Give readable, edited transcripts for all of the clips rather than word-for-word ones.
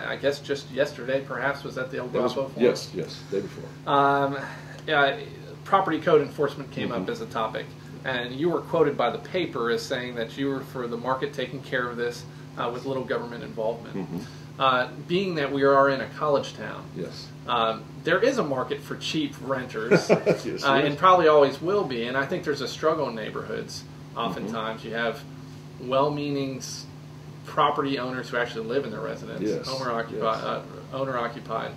I guess just yesterday, perhaps, was that the El Guapo Forum? Yes, day before. Yeah, property code enforcement came up as a topic, and you were quoted by the paper as saying that you were for the market taking care of this with little government involvement. Being that we are in a college town, yes, there is a market for cheap renters, yes, and probably always will be. And I think there's a struggle in neighborhoods. Oftentimes, you have well-meaning property owners who actually live in their residence, yes, owner-occupied,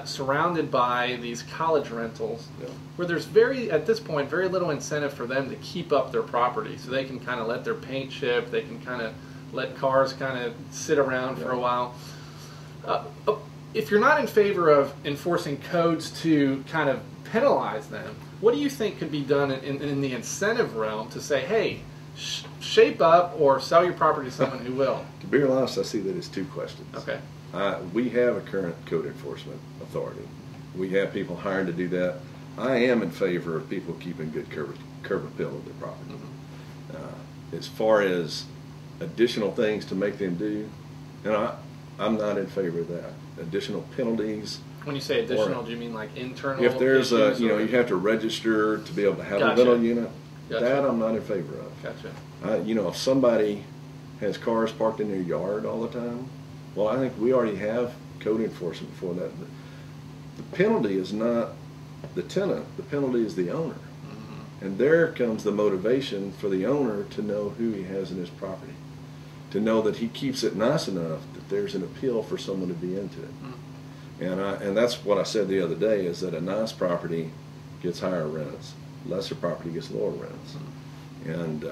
surrounded by these college rentals, yeah, where there's at this point, very little incentive for them to keep up their property, so they can kind of let their paint chip, they can kind of let cars kind of sit around for a while. If you're not in favor of enforcing codes to kind of penalize them, what do you think could be done in the incentive realm to say, hey, shape up or sell your property to someone who will? To be honest, I see that as two questions. Okay. We have a current code enforcement authority. We have people hired to do that. I am in favor of people keeping good curb appeal of their property. As far as additional things to make them do, and I'm not in favor of that. Additional penalties. When you say additional, do you mean like internal? If there's you have to register to be able to have a rental unit. That I'm not in favor of. Gotcha. If somebody has cars parked in their yard all the time, well, I think we already have code enforcement for that. The penalty is not the tenant. The penalty is the owner. And there comes the motivation for the owner to know who he has in his property, to know that he keeps it nice enough that there's an appeal for someone to be into it. And that's what I said the other day, is that a nice property gets higher rents, lesser property gets lower rents. And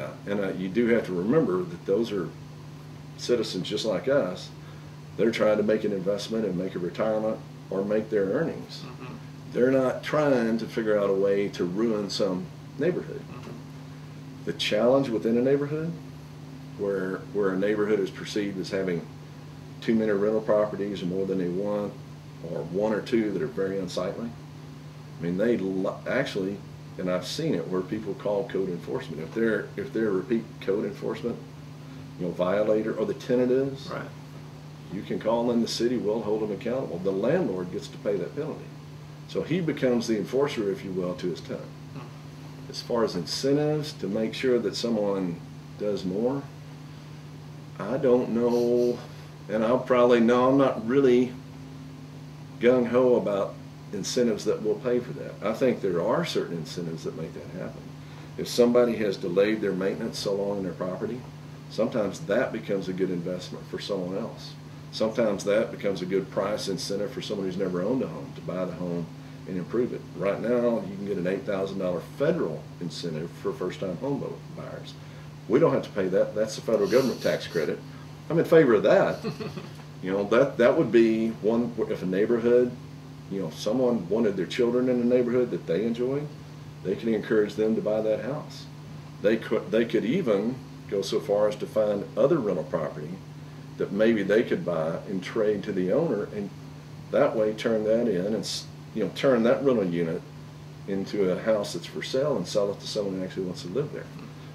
you do have to remember that those are citizens just like us. They're trying to make an investment and make a retirement or make their earnings. They're not trying to figure out a way to ruin some neighborhood. The challenge within a neighborhood where a neighborhood is perceived as having too many rental properties or more than they want, or one or two that are very unsightly. I mean, they actually, and I've seen it where people call code enforcement. If they're repeat code enforcement, violator, or the tenant is, right, you can call in the city. We'll hold them accountable. The landlord gets to pay that penalty, so he becomes the enforcer, if you will, to his tenant. As far as incentives to make sure that someone does more, I don't know, and I'm not really gung-ho about incentives that will pay for that. I think there are certain incentives that make that happen. If somebody has delayed their maintenance so long in their property, sometimes that becomes a good investment for someone else. Sometimes that becomes a good price incentive for someone who's never owned a home to buy the home and improve it. Right now, you can get an $8,000 federal incentive for first-time home buyers. We don't have to pay that. That's the federal government tax credit. I'm in favor of that. That would be one. If a neighborhood, someone wanted their children in a neighborhood that they enjoy, they can encourage them to buy that house. They could even go so far as to find other rental property that maybe they could buy and trade to the owner, and that way turn that in and turn that rental unit into a house that's for sale and sell it to someone who actually wants to live there.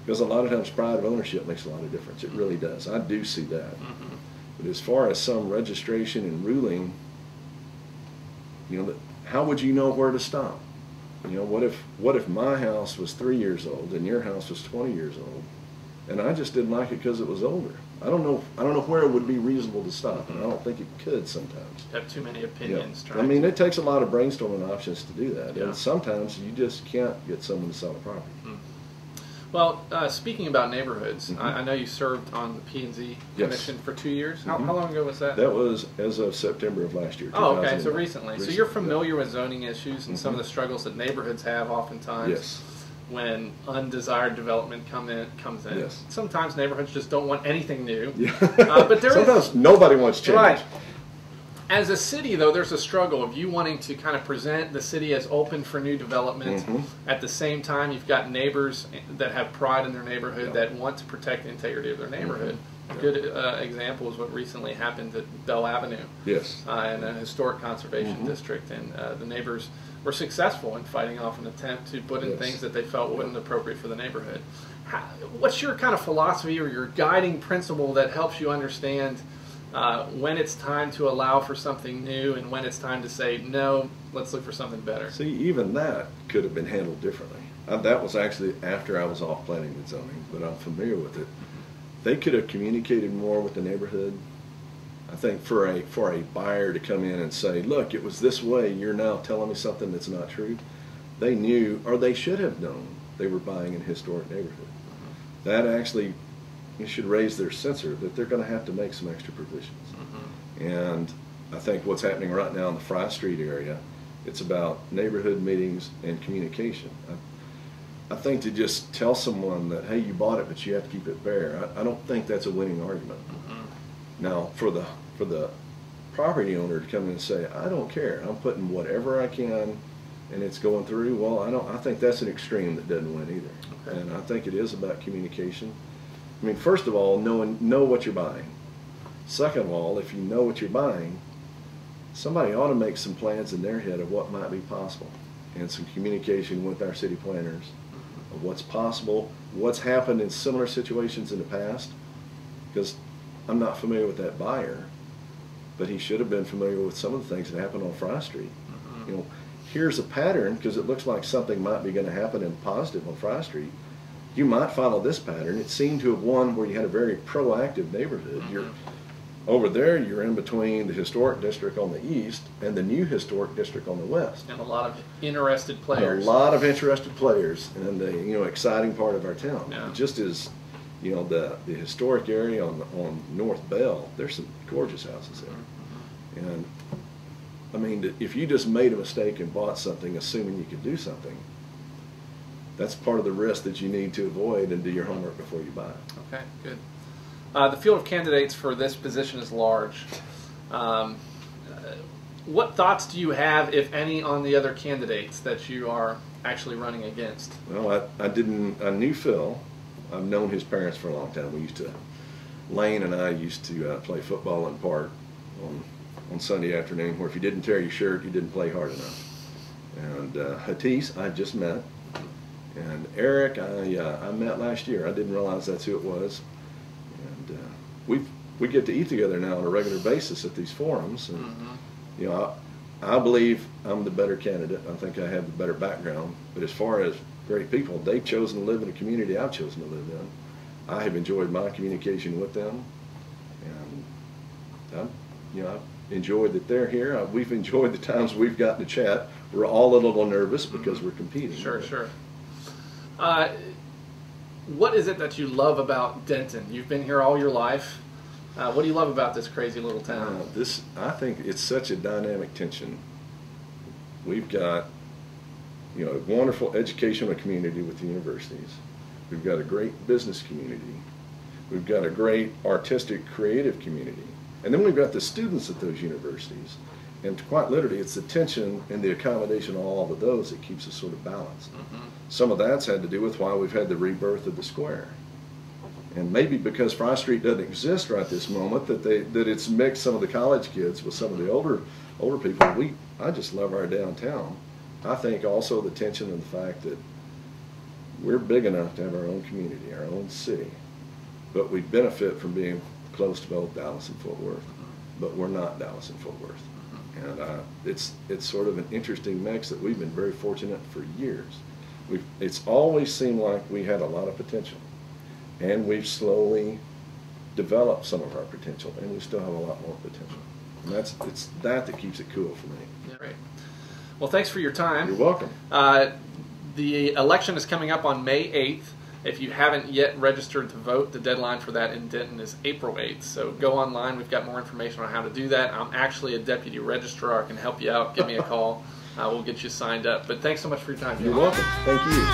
Because a lot of times pride of ownership makes a lot of difference. It really does. I do see that. But as far as some registration and ruling, how would you know where to stop? What if my house was 3 years old and your house was 20 years old, and I just didn't like it because it was older? I don't know where it would be reasonable to stop, and I don't think it could sometimes. Have too many opinions. I mean, it takes a lot of brainstorming options to do that, and sometimes you just can't get someone to sell a property. Well, speaking about neighborhoods, I know you served on the P&Z Commission for 2 years. How long ago was that? That was as of September of last year. Oh, okay, so recently. So you're familiar with zoning issues and some of the struggles that neighborhoods have oftentimes when undesired development comes in. Yes. Sometimes neighborhoods just don't want anything new. But sometimes nobody wants change. Right. As a city, though, there's a struggle of you wanting to kind of present the city as open for new development. At the same time, you've got neighbors that have pride in their neighborhood that want to protect the integrity of their neighborhood. A good example is what recently happened at Bell Avenue in a historic conservation district. And the neighbors were successful in fighting off an attempt to put in things that they felt wasn't appropriate for the neighborhood. What's your kind of philosophy or your guiding principle that helps you understand when it's time to allow for something new and when it's time to say, no, let's look for something better. See, even that could have been handled differently. That was actually after I was off planning and zoning, but I'm familiar with it. They could have communicated more with the neighborhood. I think for a buyer to come in and say, look, it was this way, you're now telling me something that's not true. They knew, or they should have known, they were buying in a historic neighborhood. That actually, you should raise their sensor that they're going to have to make some extra provisions. And I think what's happening right now in the Fry Street area, it's about neighborhood meetings and communication. I think to just tell someone that, hey, you bought it, but you have to keep it bare, I don't think that's a winning argument. Now, for the property owner to come in and say, I don't care, I'm putting whatever I can, and it's going through, well, I think that's an extreme that doesn't win either. Okay. And I think it is about communication. I mean, first of all, know what you're buying. Second of all, if you know what you're buying, somebody ought to make some plans in their head of what might be possible, and some communication with our city planners of what's possible, what's happened in similar situations in the past, because I'm not familiar with that buyer, but he should have been familiar with some of the things that happened on Fry Street. You know, here's a pattern, because it looks like something might be going to happen in positive on Fry Street. You might follow this pattern. It seemed to have one where you had a very proactive neighborhood. You're over there, you're in between the historic district on the east and the new historic district on the west. And a lot of interested players. A lot of interested players, and the exciting part of our town. Yeah. It just is, the historic area on North Bell. There's some gorgeous houses there, and I mean, if you just made a mistake and bought something assuming you could do something, that's part of the risk that you need to avoid and do your homework before you buy it. Okay, good. The field of candidates for this position is large. What thoughts do you have, if any, on the other candidates that you are actually running against? Well, I knew Phil. I've known his parents for a long time. Lane and I used to play football in the park on Sunday afternoon, where if you didn't tear your shirt, you didn't play hard enough. And Hatis, I just met. And Eric, I met last year. I didn't realize that's who it was. And we get to eat together now on a regular basis at these forums. And I believe I'm the better candidate. I think I have the better background. But as far as great people, they've chosen to live in a community I've chosen to live in. I have enjoyed my communication with them, and I've enjoyed that they're here. We've enjoyed the times we've gotten to chat. We're all a little nervous because we're competing. Sure. What is it that you love about Denton? You've been here all your life. What do you love about this crazy little town? I think it's such a dynamic tension. We've got a wonderful educational community with the universities. We've got a great business community. We've got a great artistic, creative community. And then we've got the students at those universities. And quite literally, it's the tension and the accommodation of all of those that keeps us sort of balanced. Some of that's had to do with why we've had the rebirth of the square. And maybe because Fry Street doesn't exist right this moment, that it's mixed some of the college kids with some of the older people. I just love our downtown. I think also the tension and the fact that we're big enough to have our own community, our own city, but we benefit from being close to both Dallas and Fort Worth, but we're not Dallas and Fort Worth. And it's sort of an interesting mix that we've been very fortunate for years. It's always seemed like we had a lot of potential, and we've slowly developed some of our potential, and we still have a lot more potential. And it's that keeps it cool for me. Yeah, right. Well, thanks for your time. You're welcome. The election is coming up on May 8th. If you haven't yet registered to vote, the deadline for that in Denton is April 8th. So go online. We've got more information on how to do that. I'm actually a deputy registrar. I can help you out. Give me a call. We'll get you signed up. But thanks so much for your time, Jim. You're welcome. Thank you.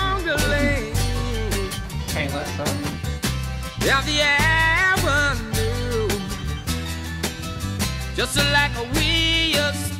Painless, huh? Just like we used